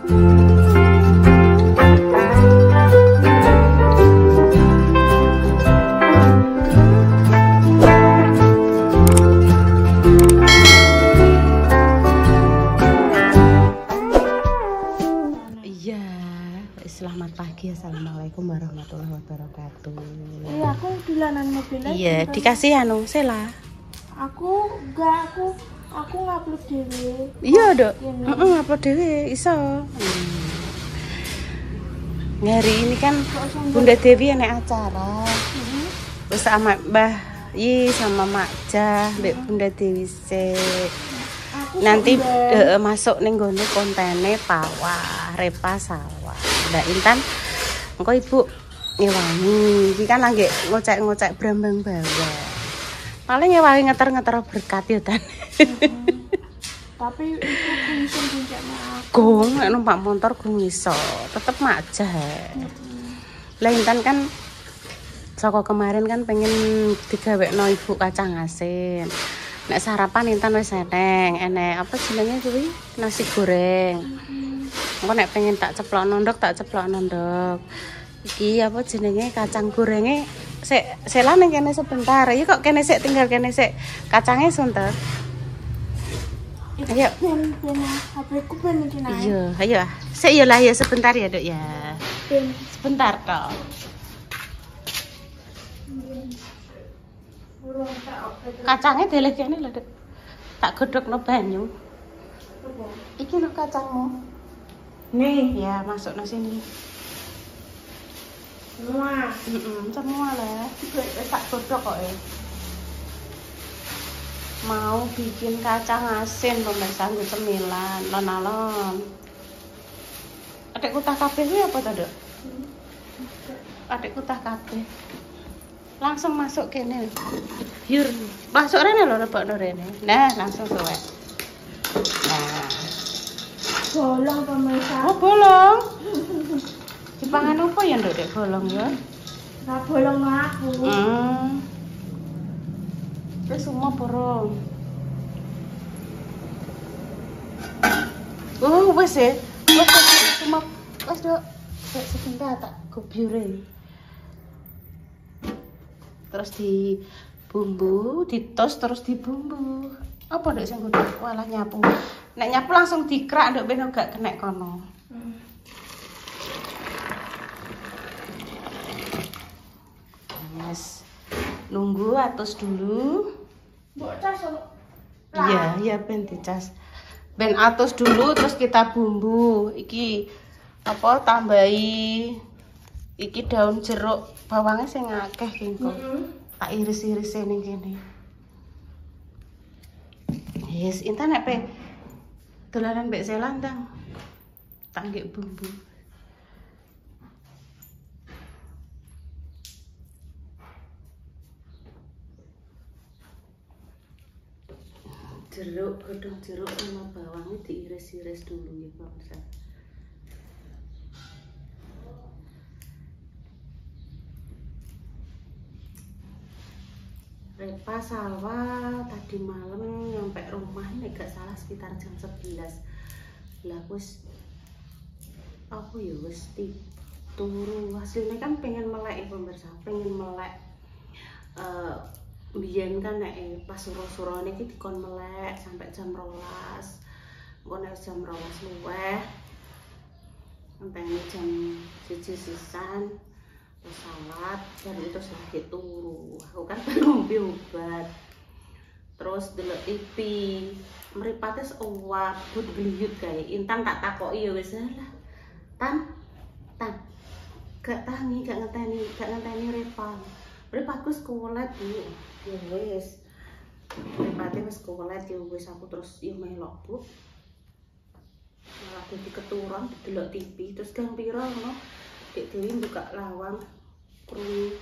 Selamat pagi, assalamualaikum warahmatullahi wabarakatuh. Iya, aku dolanan mobilnya. Iya, dikasih anu Sela. Aku ngupload dhewe. Iya, Dok. Ngupload dhewe iso. Hari ini kan Bunda Dewi enek acara. Terus sama Mbah Yi sama Mak Jah, Mbak Bunda Dewi se. Nanti masuk ning gone kontene pawah, repa sawah. Mbak Intan, engko Ibu ngewangi. Iki kan lagi ngocek-ngocek brambang bawah. Paling ngewangi ngeter-ngeter berkat ya Tan. Tapi itu kuncen puncaknya aku. Gong nek numpak motor gong iso, tetep majah. Lah Intan kan saka kemarin kan pengen digawekno Ibu kacang asin. Nek sarapan Intan wis enek apa jenenge kuwi? Nasi goreng. Engko nek pengen tak ceplok nondok. Iki apa jenenge kacang gorenge sik lah ning kene sebentar. Iki kok kene sik tinggal kene sik. Kacange sunter. Ayo. HP-ku ben iki naik. Iya, ayo. Sik ya lah ya sebentar ya, Dok ya. Sebentar tok. Kacangnya deleh kene lho, Dok. Tak godhogno banyu. Iki lho kacangmu. Nih, ya masukno sini. Semua. Semua lah. Tak godhog kok ya. Mau bikin kacang asin pemirsa nggo cemilan, lon-alon. Adekku tah kabeh kuwi apa to, Dok? Adekku tah kabeh. Langsung masuk kene. Yur, masuk rene lho lebokno rene. Nah, langsung suwek. Nah. Bolong pemirsa. Oh, bolong. Dipangan apa ya, Nduk, Dek, bolong ya? Nah, bolong aku. Wis semua borong. Oh, wis ya. Wis semua. Wis, Dok. Sebentar tak gobyure. Terus di bumbu, ditos terus dibumbu. Apa Dek sing kudu walah nyapu. Nek nyapu langsung dikrak Nduk ben gak kenek kono. Yes. Nunggu atus dulu. Mbok cas. Iya, ben dicas. Ben atus dulu terus kita bumbu. Iki apa tambahi iki daun jeruk, bawangnya sing akeh kengko. Tak iris-iris ning kene. Yes, Intan nek pe dolanan mbek Sela ndang. Tak nggih bumbu. Jeruk, godhong jeruk sama bawangnya diiris-iris dulu ya, Pemirsa. Repa sawah tadi malam nyampe rumah nek gak salah sekitar jam 11. Lah wis aku ya wis turu. Hasilnya kan pengen melek pemirsa, pengen melek. Biyen kan nek pas suro-surone iki dikon melek sampai jam 12. Engko nek jam 12 luweh. Entene jam 1 sisan. Terus salat dan itu lagi turu. Aku kan baru ngombe obat. Terus delok TV. Mripate uwak but gliyut kae. Intan tak takoki ya wis lah. Tan. Gak ngenteni Repa. Repaku sekolah, Bu. Ya wis. Mripate wis sekolah ya wis aku terus yo melok, Bu. Malah dadi keturun delok TV terus gang pira ngono. Dek Dewi buka lawang krungu.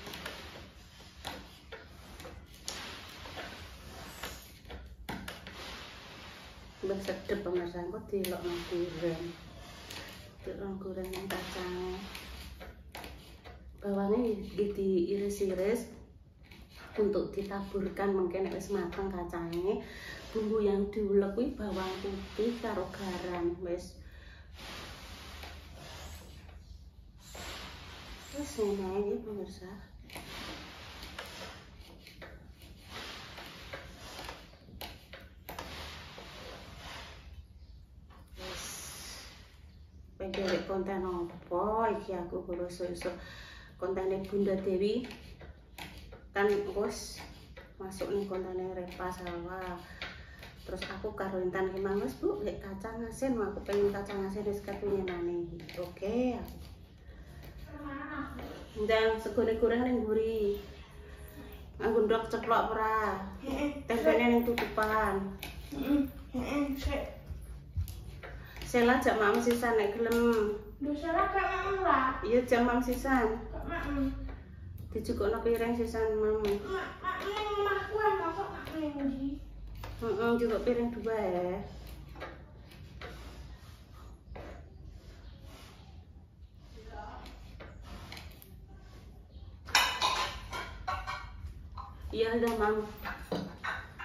Mbah sedep pemirsa kok dilokno goreng. Dilokno goreng yang kacang. Bawangnya diiris-iris untuk ditaburkan mungkin wis mateng kacangnya. Bumbu yang diulek kuwi bawang putih karo garam wis. Sini ini pemirsa. Pengen konten apa? Iki aku iso kontennya Bunda Dewi kan wis masuk nih kontennya Repa Salwa. Terus aku karo Intan ki mangis Bu, lek kacang asin aku pengen kacang asin wis kepinginane. Oke. Ndang segone goreng ning mburi. Nganggo ndok ceplok ora? Tempene ning tutupan. Sela jak mak sisan nek gelem. Lho salah gak mau lah. Iya jam mang sisan. Gak mau. Dicukupno piring sisan mam. Mak ning omahku mosok mak ning ndi? Juga piring 2 ya. Iya udah mam.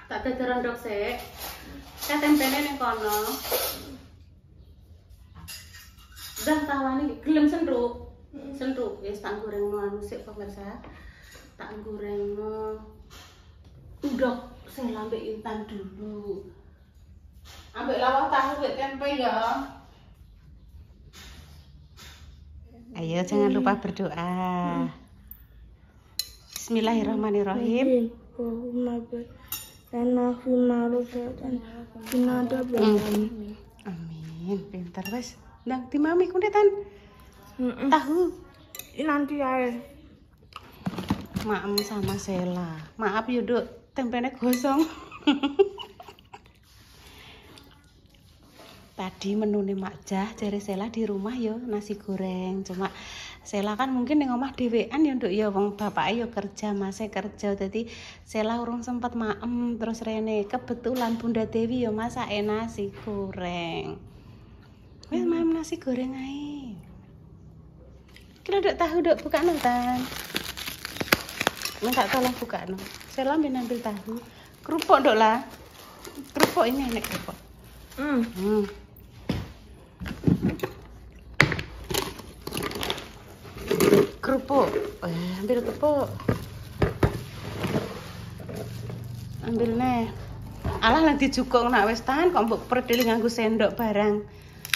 Tak kejaran dok sik. Ka tempene ning kono. Udah tawani gelem senduk. Senduk wis tak gorengno anu sik pemirsa. Tak gorengno ndok sing lambe Intan dulu. Ambek lawah tahu mbek tempe ya. Ayo jangan lupa berdoa. Bismillahirrahmanirrahim. Amin. Pintar wes. Ndang di mami kundetan. Tahu. Nanti ae. Maem sama Sela. Maaf yo, Duk. Tempenya gosong. Tadi menune Mak Jah jare Sela di rumah yo nasi goreng. Cuma Sela kan mungkin ning omah dhewean ya Nduk ya wong bapake yo kerja, Mase kerja. Dadi Sela urung sempat maem terus rene kebetulan Bunda Dewi yo masake nasi goreng. Wes maem nasi goreng ae. Kira Nduk tahu Nduk buka nonton. Minta tolong buka no. Sela ambil tahu. Kerupuk Nduk lah. Kerupuk ini enak kerupuk. Kerupuk. Ambil kerupuk. Ambil nih. Alah nanti jukuk nak wis tahan kok mbok perdeli nganggo sendok barang.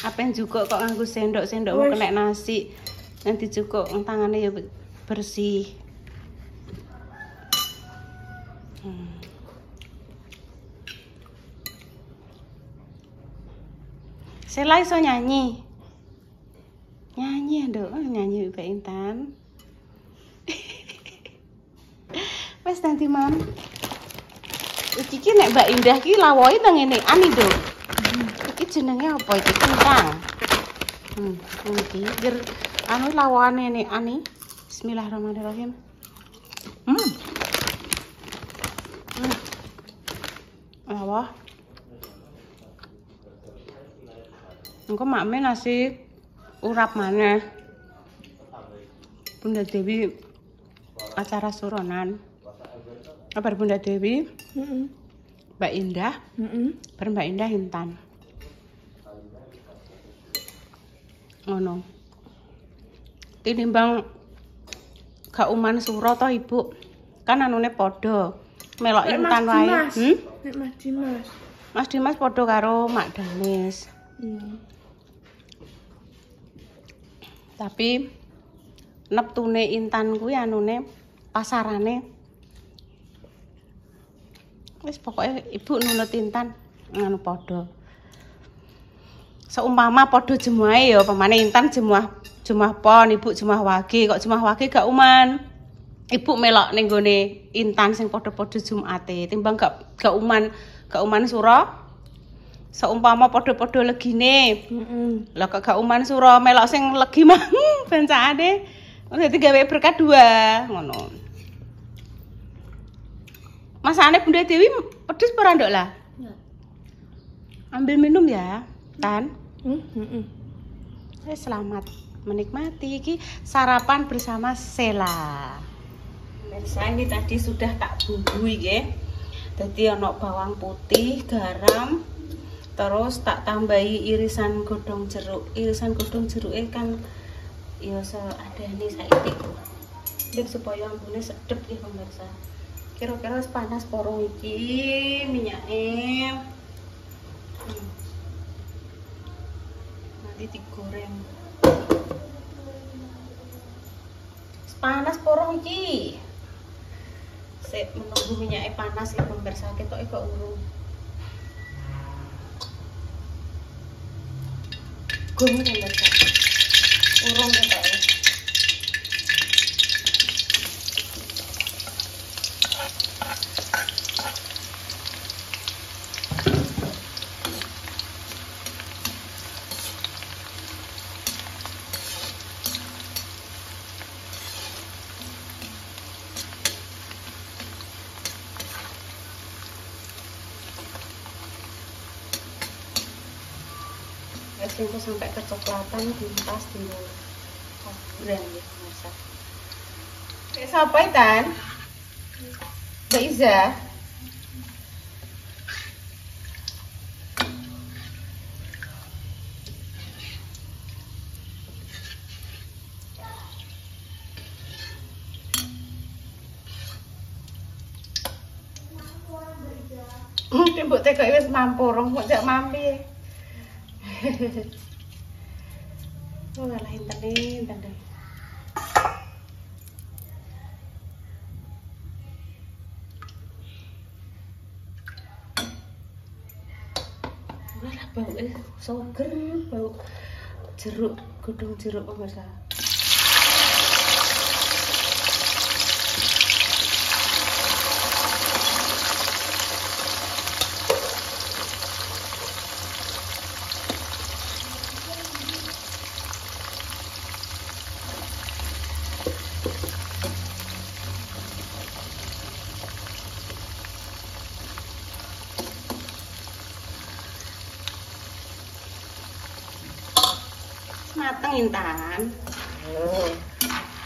Apa yang jukuk kok nganggo sendok mau kena nasi. Nanti jukuk tangannya ya bersih. Sela iso nyanyi. Nyanyi Nduk, nyanyi Mbak Intan. Wes nanti Mam. Iki ki nek Mbak Indah ki lawoke nang ngene ani Nduk. Iki jenenge apa iki? Kentang. Iki ger anu lawane nek ani. Bismillahirrahmanirrahim. Wah. Engko makme nasi urap maneh. Bunda Dewi acara suronan. Kabar Bunda Dewi? Mbak Indah? Mbak Indah Intan. Ngono. Tinimbang gak uman suro to Ibu. Kan anune padha. Melok Intan wae. Nek Mas Dimas. Mas Dimas padha karo Mak Danis. Tapi neptune Intan kuwi anune pasarane wis pokoke Ibu nunut Intan nganu padha. Seumpama padha jemuahe ya, pamane Intan jemuah pon, Ibu jemuah wage, kok jemuah wage gak uman. Ibu melok ning gone Intan sing padha-padha Jumate, timbang gak uman sura. Seumpama padha-padha legine. Lah kok gak uman sura melok sing legi mah bencane. Dadi gawe berkat 2 ngono. Masane Bunda Dewi pedes ora Nduk lah? Ya. Ambil minum ya, Tan. Selamat menikmati iki sarapan bersama Sela. Pemirsa ini tadi sudah tak bumbui nggih. Dadi ana bawang putih, garam, terus tak tambahi irisan godhong jeruk. Irisan godhong jeruke kan ya seadane saiki nek supaya ambune sedep ya pemirsa. Kira-kira wis panas porong iki minyake. Nanti digoreng. Panas porong iki. Sik menunggu minyake panas ya pemirsa, ketoke kok urung. Gung pemirsa. Urung ketoke. Es itu sampai kecoklatan dimpas di brand ya pemirsa. Kayak siapa Itan? Mbak Iza? Mbok tekoke wis mampurung kok jak mampi. Oh, lah inten deh. Wah, bau soger, bau jeruk, godhong jeruk pemirsa. Mateng Intan. Oh,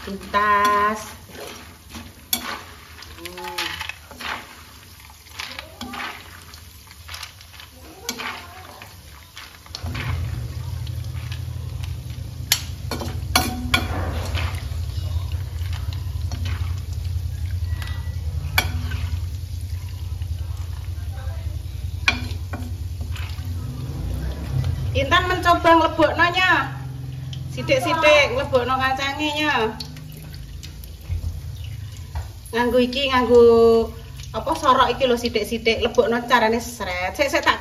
tuntas. Intan mencoba ngleboknonya. Sithik-sithik nglebokno kacange nya. Nganggo iki apa sorok iki lho sithik-sithik lebokno carane sret. Sik tak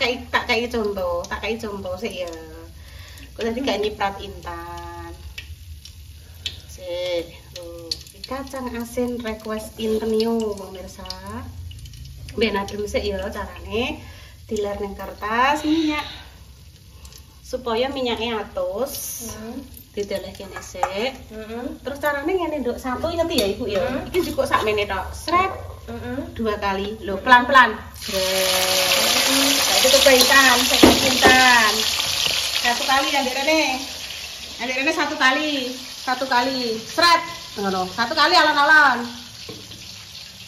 kei contoh sik ya. Kok tadi gak nyiprat Intan. Sik, kacang asin request Inten yo pemirsa. Ben adem sik ya carane. Diler ning kertas minyak. Supaya minyaknya atus. Dideleh kene sik. Terus carane ngene nduk, satu ngerti ya Ibu ya. Iki cukup sakmene tok. Sret. 2 kali. Lho, pelan-pelan. Sret. Saiki coba Intan, Intan. 1 kali yang rene. Yang rene 1 kali. 1 kali. Sret. Ngono. 1 kali alon-alon.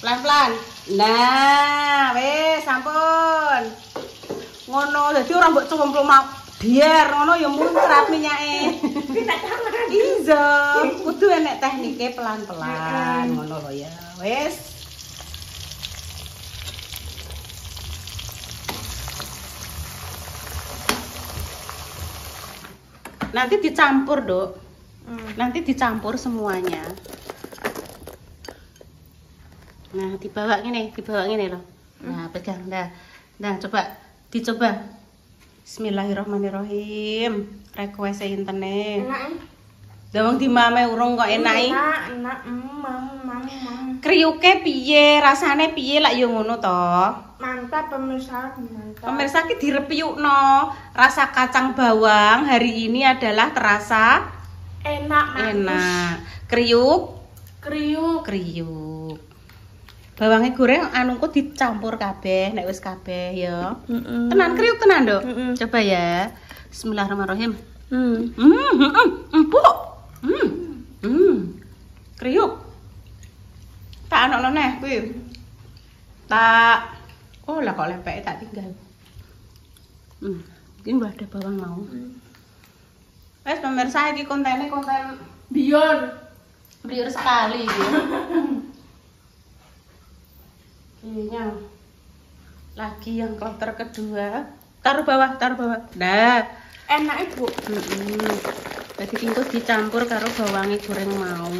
Pelan-pelan. Nah, wis sampun. Ngono, dadi ora mbok cemplung mau. Biar ngono ya muncrat minyake. Iya, kudu enek teknike pelan-pelan ngono lho ya. Wis. Nanti dicampur, Dok. Nanti dicampur semuanya. Nah, dibawa ngene loh. Nah, pegang dah. Nah, coba dicoba. Bismillahirrahmanirrahim. Request intene. Enak. Dawang dimame urung kok enak. Enak. Kriuke piye? Rasane piye lak yo ngono to? Mantap pemirsa, mantap. Pemirsa ki direpyukno. Rasa kacang bawang hari ini adalah terasa enak. Kriuk. Bawangnya goreng anungku dicampur kabeh, nek wis kabeh ya. Tenan kriuk tenan, Dok. Coba ya. Bismillahirrahmanirrahim. Empuk. Kriuk. Tak anokno neh kuwi. Tak. Oh lah kok lepeke tak tinggal. Iki mbah ada bawang mau. Wes pemirsa iki konten Biar sekali ya. Ini lagi yang kloter kedua. Taruh bawah. Nah, Enak Ibu. Jadi itu dicampur karo bawangnya goreng mau.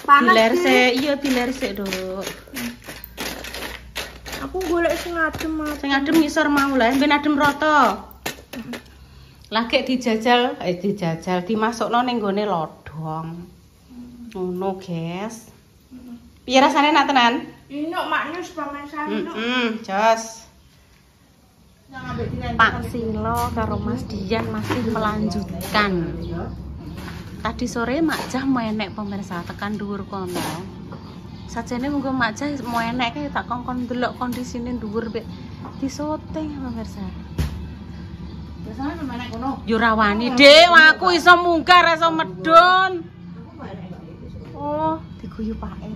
Panas Dilersek, iya dilersek, Dok. Aku golek sing adem. Sing adem ngisor mau lah, ben adem rata. Lagi dijajal, dimasukno ning gone lodong. Ngono, guys. Piye rasane nak tenan? Ini maknyus pemirsa. Jos. Pak Silo karo Mas Dian masih melanjutkan. Tadi sore Mak Jah mau enek pemirsa tekan dhuwur kono. Sajane munggo Mak Jah mau enek kae tak kongkon delok kondisine dhuwur mek disoteng pemirsa. Biasane menek kono. Yo ra wani, Dik, aku iso munggah ra iso medun. Oh, diguyu pake.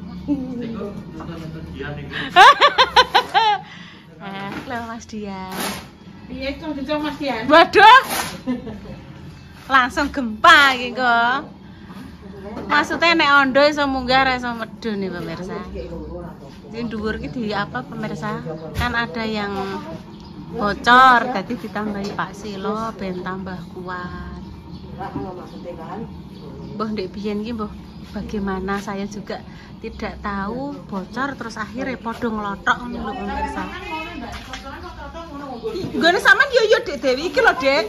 Lho Mas Dian. Piye kok dico Mas Dian? Waduh. Langsung gempa iki kok. Maksudnya nek ondo iso munggah ra iso medun nih pemirsa. Ini dhuwur iki di apa pemirsa? Kan ada yang bocor, jadi ditambahi Pak Silo ben tambah kuat. Mbah ndek biyen iki mbah bagaimana saya juga tidak tahu bocor terus akhirnya podo ngelotok ngono lho pemirsa. Gone sampean yo Dek Dewi iki lho, Dek.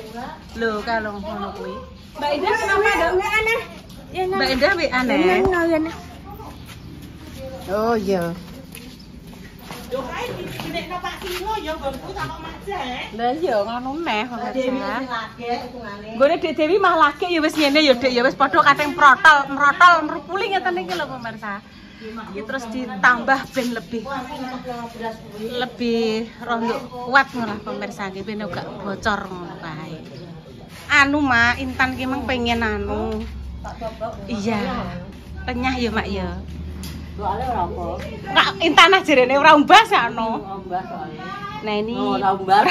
Lho kalau ngono kuwi. Mbak Indah kenapa Dok? Aneh. Ya Mbak Indah wi aneh. Oh iya. Yo kae dinekno Pak Silo ya nggonku sama Mas Jah. Lah iya ngono meh pemirsa. Gone Dek Dewi mah lagi ya wis ngene ya Dek ya wis padha kating merotol merupuli ngeten iki lho pemirsa. Iki terus ditambah ben lebih rondo kuat ngono pemirsa iki ben gak bocor ngono kae. Anu Mak, Intan ki mang pengen anu. Iya. Renyah ya Mak ya. Soalnya ora apa. Enggak Intan ajarene ora umbah sakno. Umbah soalnya. Nah ini Ora umbah.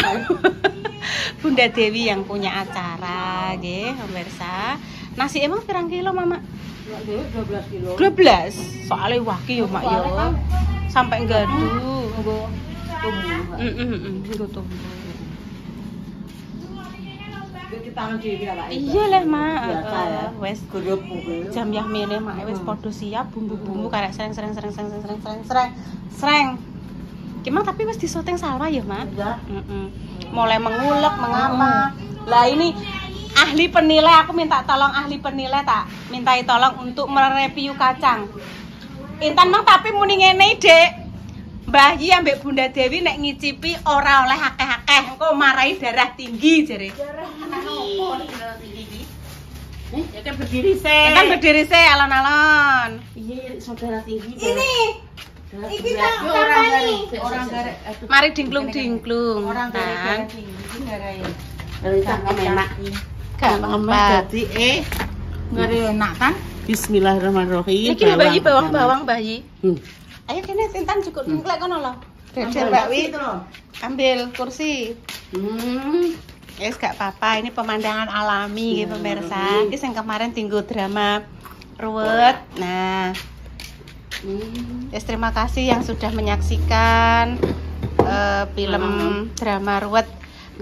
Bunda Dewi yang punya acara nggih pemirsa. Nasi emang pirang kilo Mama? 12 kilo. 12. Soalnya waki yo Mak yo. Sampai ngadu. Nggo tumbuh. Nggo tumbuh. Kita dhewe awake. Iya lah Mak. Biasa ya. Wes Grup kuwi. jam yah milih Mak wis padha siap bumbu-bumbu karek sereng. Gimana tapi wis disoteng sawah ya Mak? Ya. Mulai mengulek mengapa. Lah ini ahli penilai, aku minta tolong ahli penilai tak mintai tolong untuk mereview kacang. Intan mang tapi muni ngene Dek. Mbah Yi ambek Bunda Dewi nek ngicipi ora oleh akeh-akeh, engko marai darah tinggi jare. Darah opo darah tinggi iki? Ya kan berdiri se alon-alon. Iya, saudara tinggi. Ini. Iki Orang garek. Mari dingklung-dingklung. Orang garek kan. tinggi iki garek. Dari cangkem enak. Gampang. Jadi ngare enak kan? Bismillahirrahmanirrahim. Iki Mbak Yi bawang-bawang Mbak Yi. Ayo kene Intan cukup dingklek kono lho. Deder Mbak Wi. Ambil kursi. Yes, gak apa-apa. Ini pemandangan alami nggih pemirsa. Iki sing kemarin tinggal drama ruwet. Nah. Yes, terima kasih yang sudah menyaksikan film drama ruwet.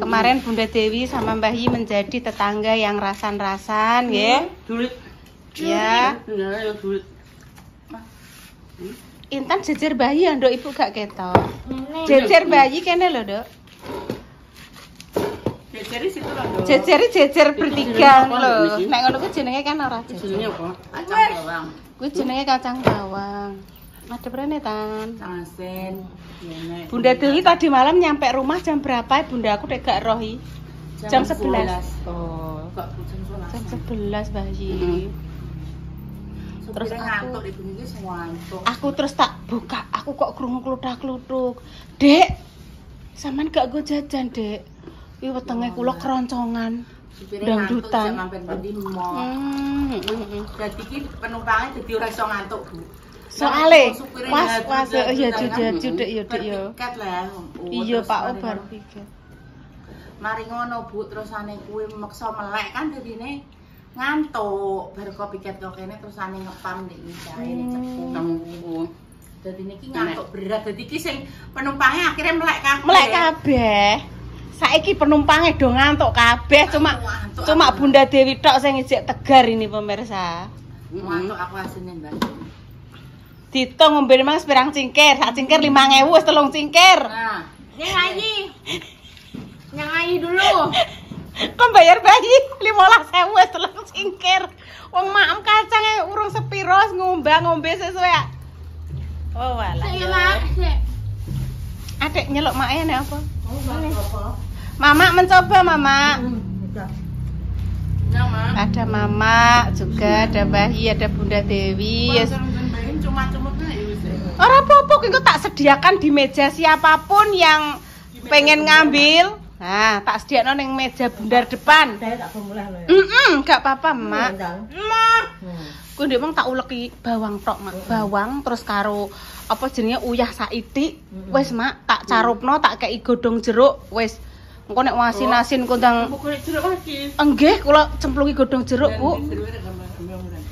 Kemarin Bunda Dewi sama Mbah Yi menjadi tetangga yang rasan-rasan nggih. Dulit. Ya. Ya dulit. Intan jejer bayi ya, Nduk, Ibu gak ketok. Jejer bayi kene lho, Nduk. Jejer situ lho. Jejer bertiga lho. Nek ngono ku jenenge kan ora jejer. Jenenge apa? Kacang bawang. Kuwi jenenge kacang bawang. Madhep rene Tan. Asin. Bunda Dewi tadi malam nyampe rumah jam berapa? Bunda aku dek gak rohi. Jam 11. Oh, kok Jam 11 bayi. Terus ngantuk ibu iki sing ngantuk. Aku terus tak buka, aku kok krungu kluthak-kluthuk. Dek, sampean gak go jajan, Dek. Kuwi wetenge kula keroncongan. Dangdutan. Mampir ndi mall. Dadi iki penumpange dadi ora iso ngantuk, Bu. Soale was ya judek ya Dek ya. Tiket lah. Iya Pak Obar piket. Mari ngono Bu, terusane kuwi meksa melek kan dadine Ngantuk, baru kopi ket kok kene terus ane ngepam ndek ngicae cepu. Dadi niki ngantuk berat. Dadi iki sing penumpangnya akhirnya melek kabeh. Melek kabeh. Saiki penumpangnya do ngantuk kabeh, cuma Bunda Dewi tok sing ijek tegar ini pemirsa. Ngantuk aku asline, Mbak. Ditung ngombe mang sepirang cingkir, sak cingkir 5.000 wis 3 cingkir. Nah, Yang ayi dulu. Kok bayar bayi 15.000 wis 3 cingkir. Wong maem kacange urung sepiro ngombe sesuai. Oh walah. Adek nyeluk make nek apa? Mama mencoba, Mama. Ada Mama juga, ada Bayi, ada Bunda Dewi. Yes. Ora apa-apa, engko tak sediakan di meja siapapun yang pengen ngambil. Nah, tak sediakno ning meja bundar depan. Saya tak pemulih lho ya. Enggak apa-apa, Mak. Ku ndek mong tak uleki bawang tok, Mak. Bawang terus karo apa jenenge uyah saitik. Wis, Mak, tak carupno, tak kei godhong jeruk. Wis. Engko nek asin-asin kondang enggih, kula cemplungi godhong jeruk, Bu.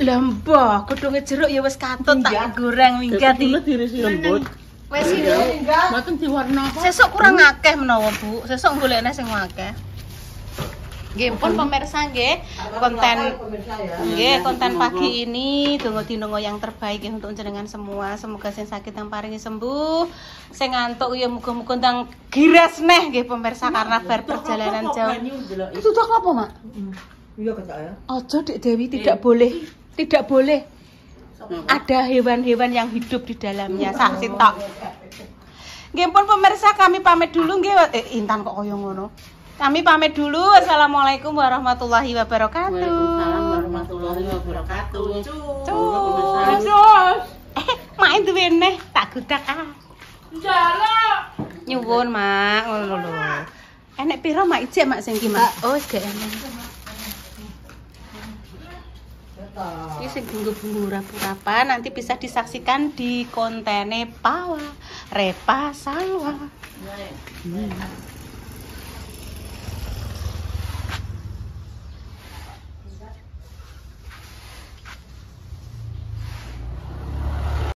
Lah mbah, godhonge jeruk ya wis katut tak goreng minggat iki. Lembut. Wis iki. Mboten diwarna apa? Sesuk kurang akeh menawa, Bu. Sesuk golekne sing akeh. Nggih, pun pemirsa nggih, konten pagi ini donga-dinonga yang terbaik ya untuk jenengan semua. Semoga sing sakit yang paringi sembuh. Sing ngantuk ya muga-muga ndang giras neh nggih pemirsa karena bar perjalanan jauh. Itu tuh apa, Mak? Iya kata ya. Ojo Dik Dewi, tidak boleh. Tidak boleh. Ada hewan-hewan yang hidup di dalamnya. Saksi tok. Nggih pun pemirsa kami pamit dulu nggih. Intan kok koyo ngono. Kami pamit dulu. Assalamualaikum warahmatullahi wabarakatuh. Waalaikumsalam warahmatullahi wabarakatuh. Cus. Main duwe neh tak gudak ah. Njaluk. Nyuwun, Mak, ngono lho. Enek pira Mak ijek Mak sing ki, Mak? Oh, wis gak enek. Ini sing bumbu-bumbu rapu-rapa nanti bisa disaksikan di kontene Pawa Repa Salwa.